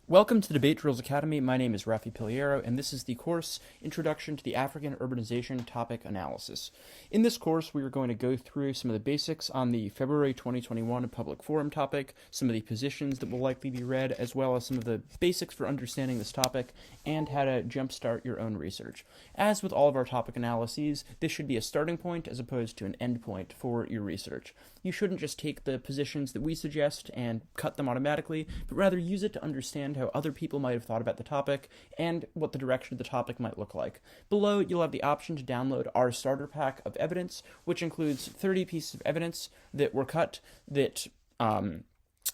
Welcome to Debate Drills Academy. My name is Rafi Piliero, and this is the course Introduction to the African Urbanization Topic Analysis. In this course, we are going to go through some of the basics on the February 2021 public forum topic, some of the positions that will likely be read, as well as some of the basics for understanding this topic, and how to jumpstart your own research. As with all of our topic analyses, this should be a starting point as opposed to an end point for your research. You shouldn't just take the positions that we suggest and cut them automatically, but rather use it to understand how other people might have thought about the topic and what the direction of the topic might look like. Below, you'll have the option to download our starter pack of evidence, which includes 30 pieces of evidence that were cut that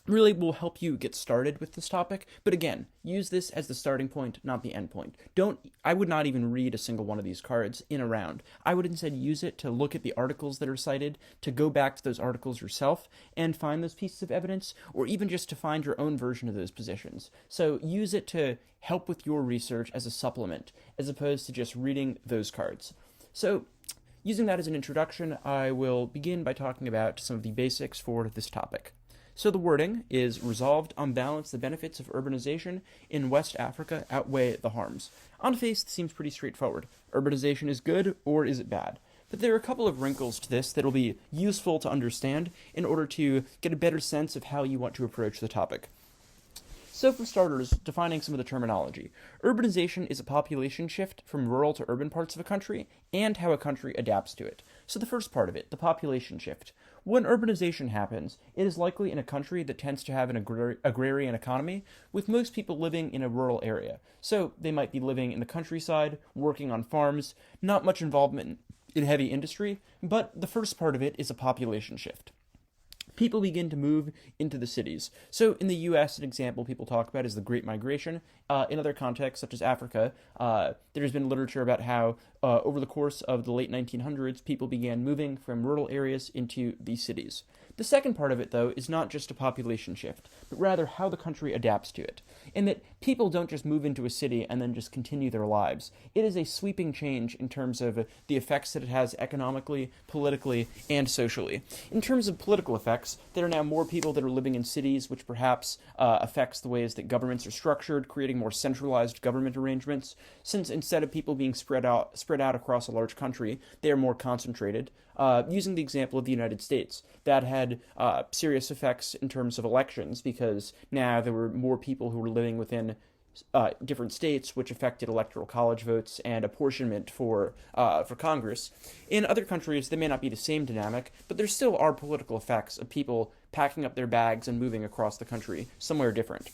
really will help you get started with this topic. But again, use this as the starting point, not the end point. I would not even read a single one of these cards in a round. I would instead use it to look at the articles that are cited, to go back to those articles yourself and find those pieces of evidence, or even just to find your own version of those positions. So use it to help with your research as a supplement, as opposed to just reading those cards. So, using that as an introduction, I will begin by talking about some of the basics for this topic. So the wording is resolved on balance the benefits of urbanization in West Africa outweigh the harms. On face, it seems pretty straightforward. Urbanization is good, or is it bad? But there are a couple of wrinkles to this that will be useful to understand in order to get a better sense of how you want to approach the topic. So for starters, defining some of the terminology. Urbanization is a population shift from rural to urban parts of a country, and how a country adapts to it. So the first part of it, the population shift. When urbanization happens, it is likely in a country that tends to have an agrarian economy, with most people living in a rural area. So they might be living in the countryside, working on farms, not much involvement in heavy industry, but the first part of it is a population shift. People begin to move into the cities. So in the U.S., an example people talk about is the Great Migration. In other contexts, such as Africa, there's been literature about how over the course of the late 1900s, people began moving from rural areas into these cities. The second part of it, though, is not just a population shift, but rather how the country adapts to it. In that people don't just move into a city and then just continue their lives. It is a sweeping change in terms of the effects that it has economically, politically, and socially. In terms of political effects, there are now more people that are living in cities, which perhaps affects the ways that governments are structured, creating more centralized government arrangements, since instead of people being spread out across a large country, they are more concentrated. Using the example of the United States, that had serious effects in terms of elections, because now there were more people who were living within different states, which affected electoral college votes and apportionment for Congress. In other countries, there may not be the same dynamic, but there still are political effects of people packing up their bags and moving across the country somewhere different.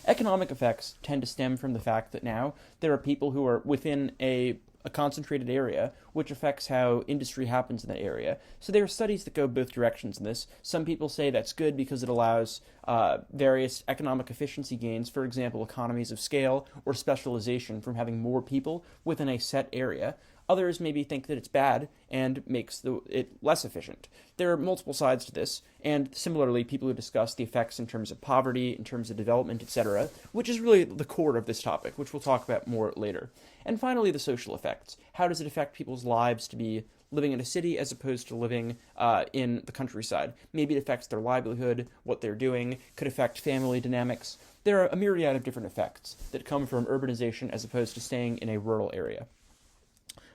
Economic effects tend to stem from the fact that now there are people who are within a concentrated area, which affects how industry happens in that area. So there are studies that go both directions in this. Some people say that's good because it allows various economic efficiency gains, for example, economies of scale or specialization from having more people within a set area. Others maybe think that it's bad and makes it less efficient. There are multiple sides to this, and similarly, people who discuss the effects in terms of poverty, in terms of development, etc., which is really the core of this topic, which we'll talk about more later. And finally, the social effects. How does it affect people's lives to be living in a city as opposed to living in the countryside? Maybe it affects their livelihood, what they're doing, could affect family dynamics. There are a myriad of different effects that come from urbanization as opposed to staying in a rural area.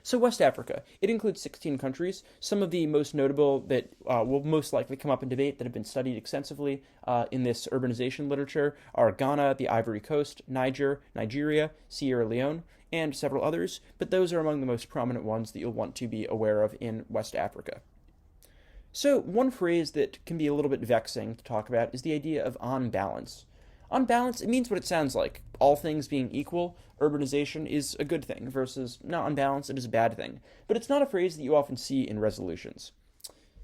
So West Africa, it includes 16 countries. Some of the most notable that will most likely come up in debate that have been studied extensively in this urbanization literature are Ghana, the Ivory Coast, Nigeria, Sierra Leone, and several others, but those are among the most prominent ones that you'll want to be aware of in West Africa. So one phrase that can be a little bit vexing to talk about is the idea of on balance. On balance, it means what it sounds like. All things being equal, urbanization is a good thing, versus not on balance, it is a bad thing. But it's not a phrase that you often see in resolutions.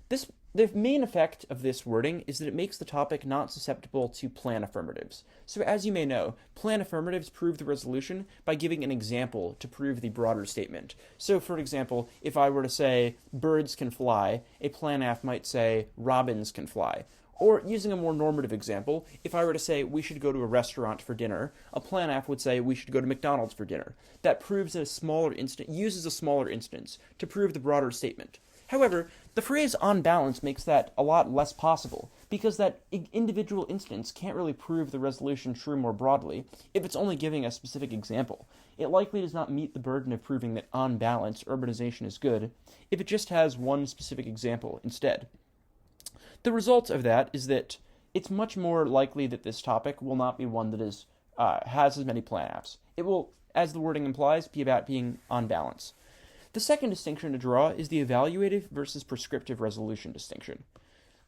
The main effect of this wording is that it makes the topic not susceptible to plan affirmatives. So as you may know, plan affirmatives prove the resolution by giving an example to prove the broader statement. So for example, if I were to say birds can fly, a plan aff might say robins can fly. Or, using a more normative example, if I were to say we should go to a restaurant for dinner, a plan aff would say we should go to McDonald's for dinner. That proves that uses a smaller instance to prove the broader statement. However, The phrase on balance makes that a lot less possible, because that individual instance can't really prove the resolution true more broadly if it's only giving a specific example. It likely does not meet the burden of proving that on balance urbanization is good if it just has one specific example instead. The result of that is that it's much more likely that this topic will not be one that has as many planapps. It will, as the wording implies, be about being on balance. The second distinction to draw is the evaluative versus prescriptive resolution distinction.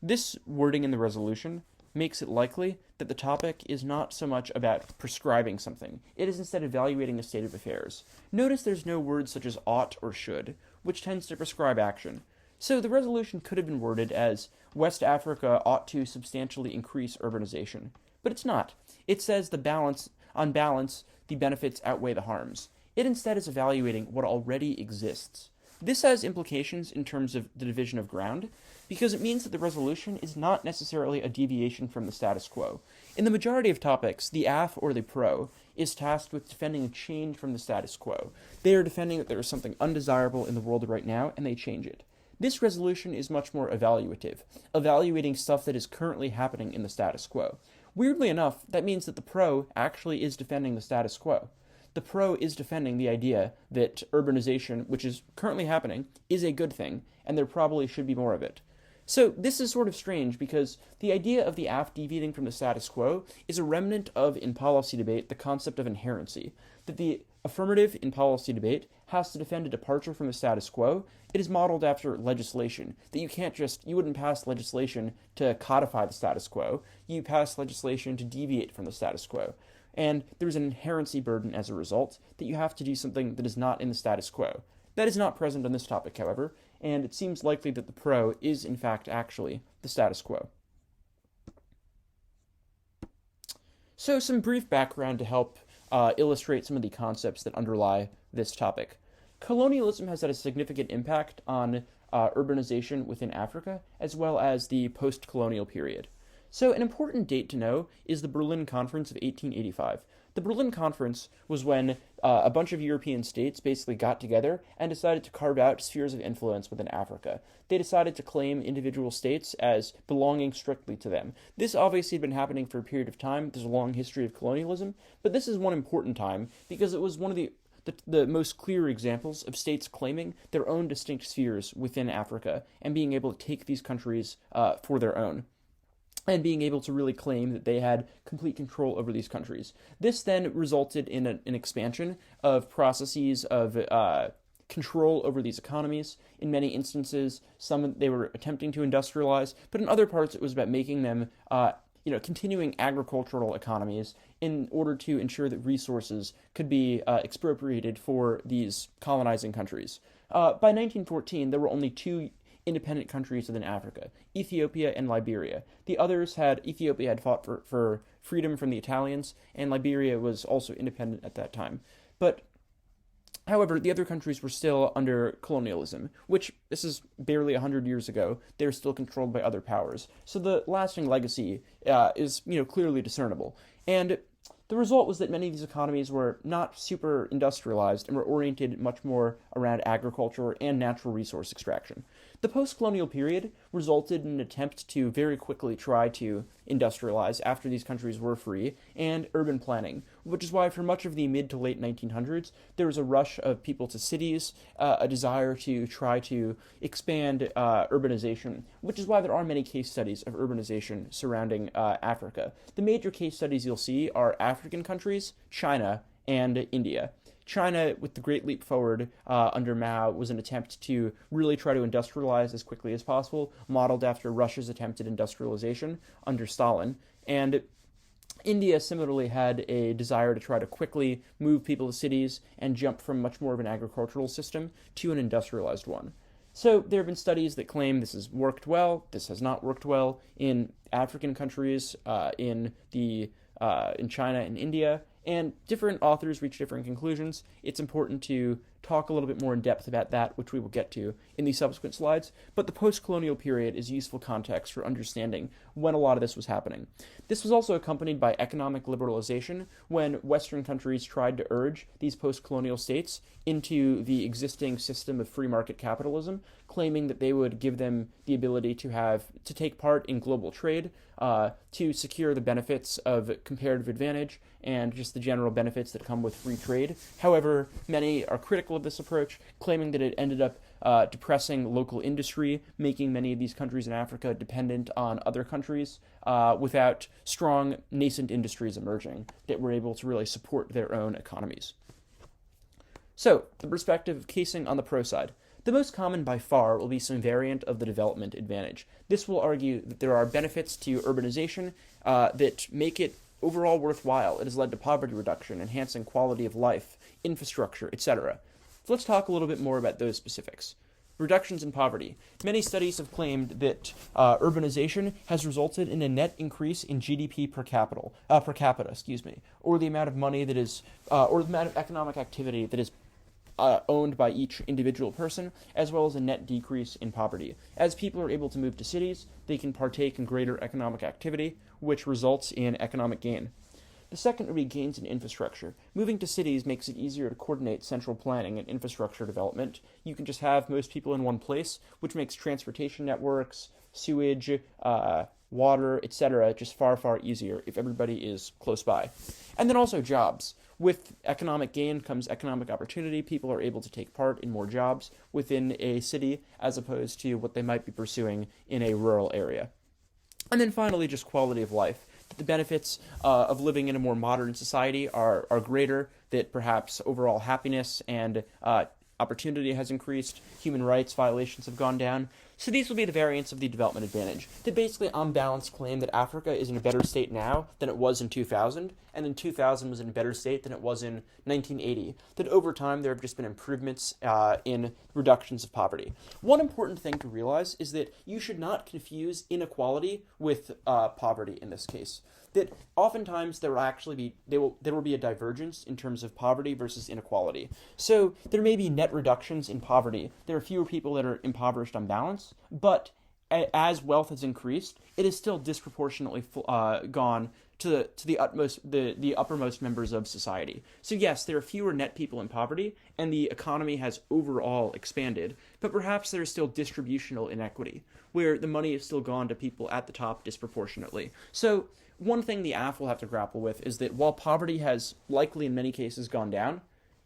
This wording in the resolution makes it likely that the topic is not so much about prescribing something. It is instead evaluating a state of affairs. Notice there's no words such as ought or should, which tends to prescribe action. So the resolution could have been worded as West Africa ought to substantially increase urbanization. But it's not. It says on balance, the benefits outweigh the harms. It instead is evaluating what already exists. This has implications in terms of the division of ground, because it means that the resolution is not necessarily a deviation from the status quo. In the majority of topics, the AF or the pro is tasked with defending a change from the status quo. They are defending that there is something undesirable in the world right now, and they change it. This resolution is much more evaluative, evaluating stuff that is currently happening in the status quo. Weirdly enough, that means that the pro actually is defending the status quo. The pro is defending the idea that urbanization, which is currently happening, is a good thing, and there probably should be more of it. So this is sort of strange because the idea of the AF deviating from the status quo is a remnant of, in policy debate, the concept of inherency, that the affirmative in policy debate has to defend a departure from the status quo. It is modeled after legislation, that you wouldn't pass legislation to codify the status quo, you pass legislation to deviate from the status quo. And there's an inherency burden as a result, that you have to do something that is not in the status quo. That is not present on this topic, however, and it seems likely that the pro is in fact actually the status quo. So some brief background to help illustrate some of the concepts that underlie this topic. Colonialism has had a significant impact on urbanization within Africa, as well as the post-colonial period. So an important date to know is the Berlin Conference of 1885. The Berlin Conference was when a bunch of European states basically got together and decided to carve out spheres of influence within Africa. They decided to claim individual states as belonging strictly to them. This obviously had been happening for a period of time. There's a long history of colonialism, but this is one important time because it was one of the most clear examples of states claiming their own distinct spheres within Africa and being able to take these countries for their own, and being able to really claim that they had complete control over these countries. This then resulted in an expansion of processes of control over these economies. In many instances, some they were attempting to industrialize, but in other parts it was about making them continuing agricultural economies in order to ensure that resources could be expropriated for these colonizing countries. By 1914, there were only two independent countries within Africa, Ethiopia and Liberia. Ethiopia had fought for freedom from the Italians, and Liberia was also independent at that time. But, however, the other countries were still under colonialism, which, this is barely 100 years ago, they're still controlled by other powers. So the lasting legacy is, clearly discernible. And the result was that many of these economies were not super industrialized and were oriented much more around agriculture and natural resource extraction. The post-colonial period resulted in an attempt to very quickly try to industrialize after these countries were free, and urban planning, which is why for much of the mid to late 1900s, there was a rush of people to cities, a desire to try to expand urbanization, which is why there are many case studies of urbanization surrounding Africa. The major case studies you'll see are African countries, China, and India. China, with the Great Leap Forward under Mao, was an attempt to really try to industrialize as quickly as possible, modeled after Russia's attempted industrialization under Stalin. And India similarly had a desire to try to quickly move people to cities and jump from much more of an agricultural system to an industrialized one. So there have been studies that claim this has worked well, this has not worked well in African countries, in China and India, And different authors reach different conclusions. It's important to talk a little bit more in depth about that, which we will get to in the subsequent slides. But the post-colonial period is useful context for understanding when a lot of this was happening. This was also accompanied by economic liberalization, when Western countries tried to urge these post-colonial states into the existing system of free market capitalism, claiming that they would give them the ability to take part in global trade, to secure the benefits of comparative advantage and just the general benefits that come with free trade. However, many are critical of this approach, claiming that it ended up depressing local industry, making many of these countries in Africa dependent on other countries without strong nascent industries emerging that were able to really support their own economies. So, the perspective of casing on the pro side. The most common by far will be some variant of the development advantage. This will argue that there are benefits to urbanization that make it overall worthwhile. It has led to poverty reduction, enhancing quality of life, infrastructure, etc. So let's talk a little bit more about those specifics. Reductions in poverty. Many studies have claimed that urbanization has resulted in a net increase in GDP per capita, or the amount of money that is, or the amount of economic activity that is owned by each individual person, as well as a net decrease in poverty. As people are able to move to cities, they can partake in greater economic activity, which results in economic gain. The second would be gains in infrastructure. Moving to cities makes it easier to coordinate central planning and infrastructure development. You can just have most people in one place, which makes transportation networks, sewage, water, etc. just far, far easier if everybody is close by. And then also jobs. With economic gain comes economic opportunity. People are able to take part in more jobs within a city as opposed to what they might be pursuing in a rural area. And then finally, just quality of life. The benefits of living in a more modern society are greater, that perhaps overall happiness and opportunity has increased, human rights violations have gone down. So these will be the variants of the development advantage. They basically, on balance, claim that Africa is in a better state now than it was in 2000, and in 2000 was in a better state than it was in 1980. That over time there have just been improvements in reductions of poverty. One important thing to realize is that you should not confuse inequality with poverty in this case. That oftentimes there will be a divergence in terms of poverty versus inequality. So there may be net reductions in poverty. There are fewer people that are impoverished on balance, but as wealth has increased, it is still disproportionately gone to the uppermost members of society. So yes, there are fewer net people in poverty, and the economy has overall expanded, but perhaps there is still distributional inequity, where the money is still gone to people at the top disproportionately. So one thing the AF will have to grapple with is that while poverty has likely in many cases gone down,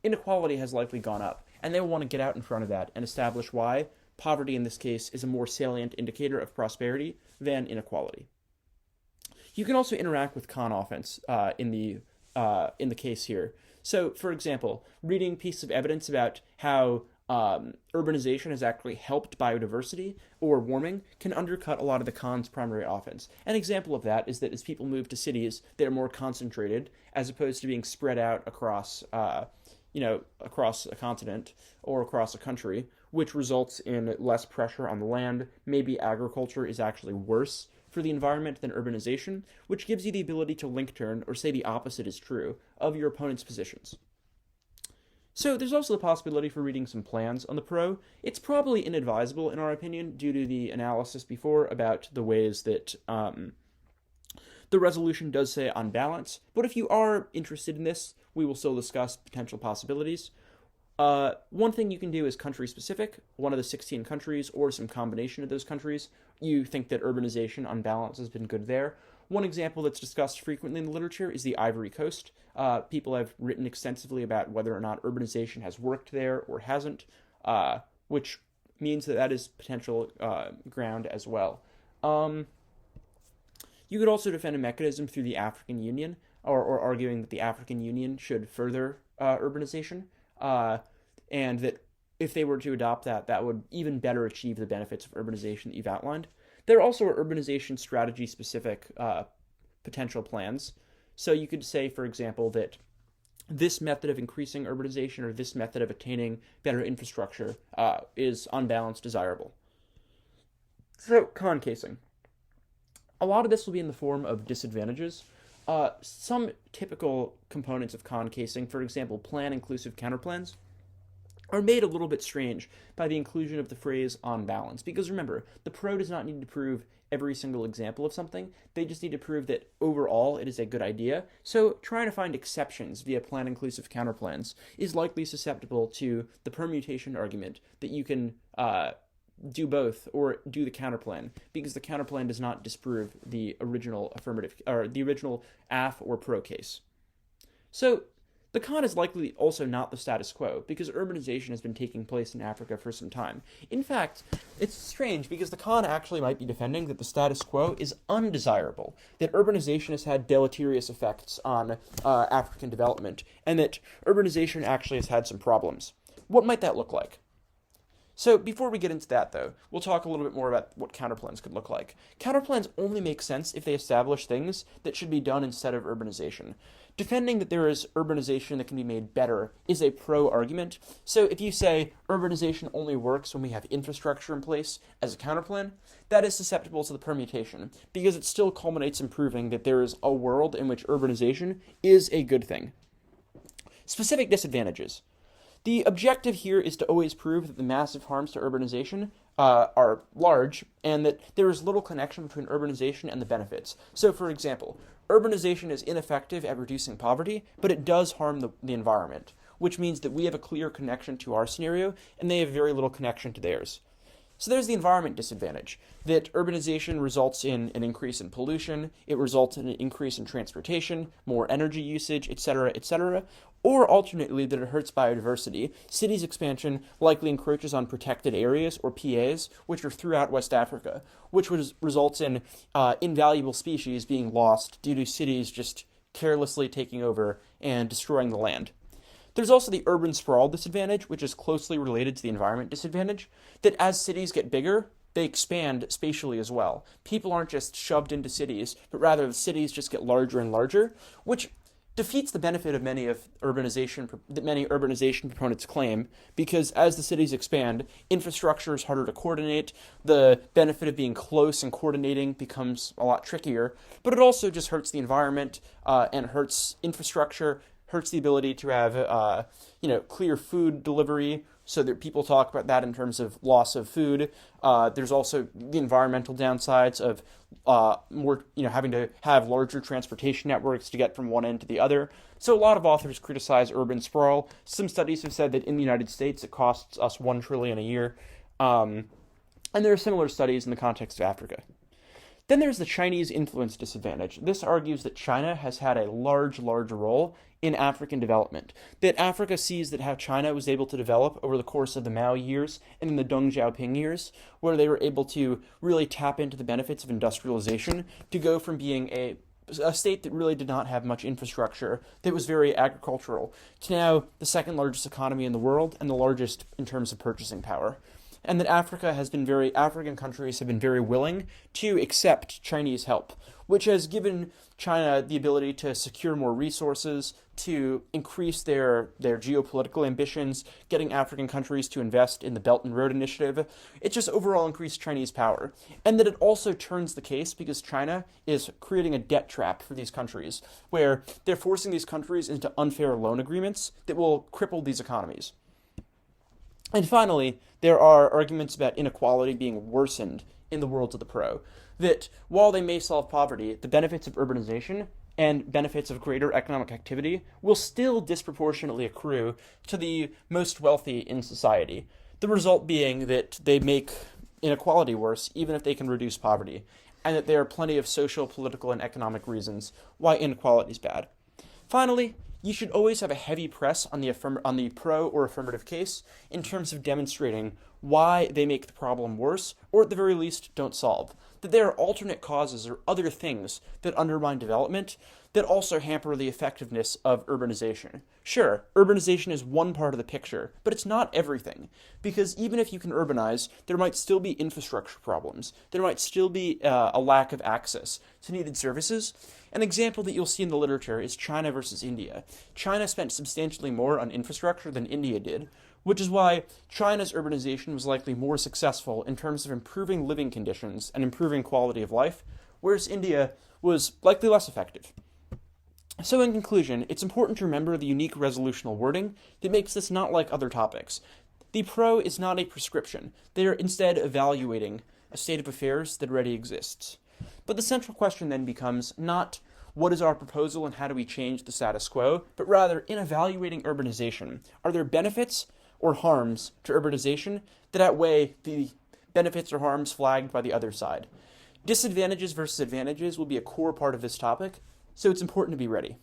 inequality has likely gone up, and they will want to get out in front of that and establish why poverty in this case is a more salient indicator of prosperity than inequality. You can also interact with con offense in the case here. So, for example, reading pieces of evidence about how urbanization has actually helped biodiversity or warming can undercut a lot of the con's primary offense. An example of that is that as people move to cities, they're more concentrated as opposed to being spread out across across a continent or across a country, which results in less pressure on the land. Maybe agriculture is actually worse for the environment than urbanization, which gives you the ability to link turn or say the opposite is true of your opponent's positions. So there's also the possibility for reading some plans on the pro. It's probably inadvisable in our opinion due to the analysis before about the ways that the resolution does say on balance, but if you are interested in this, we will still discuss potential possibilities. One thing you can do is country-specific, one of the 16 countries or some combination of those countries. You think that urbanization on balance has been good there. One example that's discussed frequently in the literature is the Ivory Coast. People have written extensively about whether or not urbanization has worked there or hasn't, which means that is potential ground as well. You could also defend a mechanism through the African Union, or arguing that the African Union should further urbanization, and that if they were to adopt that, that would even better achieve the benefits of urbanization that you've outlined. There also are urbanization strategy-specific potential plans. So you could say, for example, that this method of increasing urbanization or this method of attaining better infrastructure is, on balance, desirable. So, con casing. A lot of this will be in the form of disadvantages. some typical components of con casing, for example, plan-inclusive counterplans, are made a little bit strange by the inclusion of the phrase on balance. Because remember, the pro does not need to prove every single example of something. They just need to prove that overall it is a good idea. So trying to find exceptions via plan-inclusive counterplans is likely susceptible to the permutation argument that you can do both or do the counterplan, because the counterplan does not disprove the original affirmative or the original AF or pro case. So the con is likely also not the status quo, because urbanization has been taking place in Africa for some time. In fact, it's strange because the con actually might be defending that the status quo is undesirable, that urbanization has had deleterious effects on African development, and that urbanization actually has had some problems. What might that look like? So before we get into that, though, we'll talk a little bit more about what counterplans could look like. Counterplans only make sense if they establish things that should be done instead of urbanization. Defending that there is urbanization that can be made better is a pro-argument. So if you say urbanization only works when we have infrastructure in place as a counterplan, that is susceptible to the permutation, because it still culminates in proving that there is a world in which urbanization is a good thing. Specific disadvantages. The objective here is to always prove that the massive harms to urbanization are large, and that there is little connection between urbanization and the benefits. So, for example, urbanization is ineffective at reducing poverty, but it does harm the environment, which means that we have a clear connection to our scenario, and they have very little connection to theirs. So there's the environment disadvantage, that urbanization results in an increase in pollution, it results in an increase in transportation, more energy usage, etc., or alternately that it hurts biodiversity. Cities expansion likely encroaches on protected areas, or PAs, which are throughout West Africa, which results in invaluable species being lost due to cities just carelessly taking over and destroying the land. There's also the urban sprawl disadvantage, which is closely related to the environment disadvantage, that as cities get bigger, they expand spatially as well. People aren't just shoved into cities, but rather the cities just get larger and larger, which defeats the benefit of many urbanization proponents claim, because as the cities expand, infrastructure is harder to coordinate, the benefit of being close and coordinating becomes a lot trickier, but it also just hurts the environment and hurts infrastructure, hurts the ability to have clear food delivery, so that people talk about that in terms of loss of food. There's also the environmental downsides of having to have larger transportation networks to get from one end to the other. So a lot of authors criticize urban sprawl. Some studies have said that in the United States it costs us $1 trillion a year. And there are similar studies in the context of Africa. Then there's the Chinese influence disadvantage. This argues that China has had a large role in African development, that Africa sees that how China was able to develop over the course of the Mao years and in the Deng Xiaoping years, where they were able to really tap into the benefits of industrialization to go from being a state that really did not have much infrastructure, that was very agricultural, to now the second largest economy in the world and the largest in terms of purchasing power. And that African countries have been very willing to accept Chinese help, which has given China the ability to secure more resources, to increase their geopolitical ambitions, getting African countries to invest in the Belt and Road Initiative. It just overall increased Chinese power. And that it also turns the case because China is creating a debt trap for these countries, where they're forcing these countries into unfair loan agreements that will cripple these economies. And finally, there are arguments about inequality being worsened in the world of the pro. That while they may solve poverty, the benefits of urbanization and benefits of greater economic activity will still disproportionately accrue to the most wealthy in society. The result being that they make inequality worse, even if they can reduce poverty, and that there are plenty of social, political, and economic reasons why inequality is bad. Finally, you should always have a heavy press on the pro or affirmative case in terms of demonstrating why they make the problem worse, or at the very least don't solve. That there are alternate causes or other things that undermine development that also hamper the effectiveness of urbanization. Sure, urbanization is one part of the picture, but it's not everything. Because even if you can urbanize, there might still be infrastructure problems. There might still be a lack of access to needed services. An example that you'll see in the literature is China versus India. China spent substantially more on infrastructure than India did, which is why China's urbanization was likely more successful in terms of improving living conditions and improving quality of life, whereas India was likely less effective. So in conclusion, it's important to remember the unique resolutional wording that makes this not like other topics. The pro is not a prescription. They are instead evaluating a state of affairs that already exists. But the central question then becomes not what is our proposal and how do we change the status quo, but rather in evaluating urbanization, are there benefits or harms to urbanization that outweigh the benefits or harms flagged by the other side? Disadvantages versus advantages will be a core part of this topic, so it's important to be ready.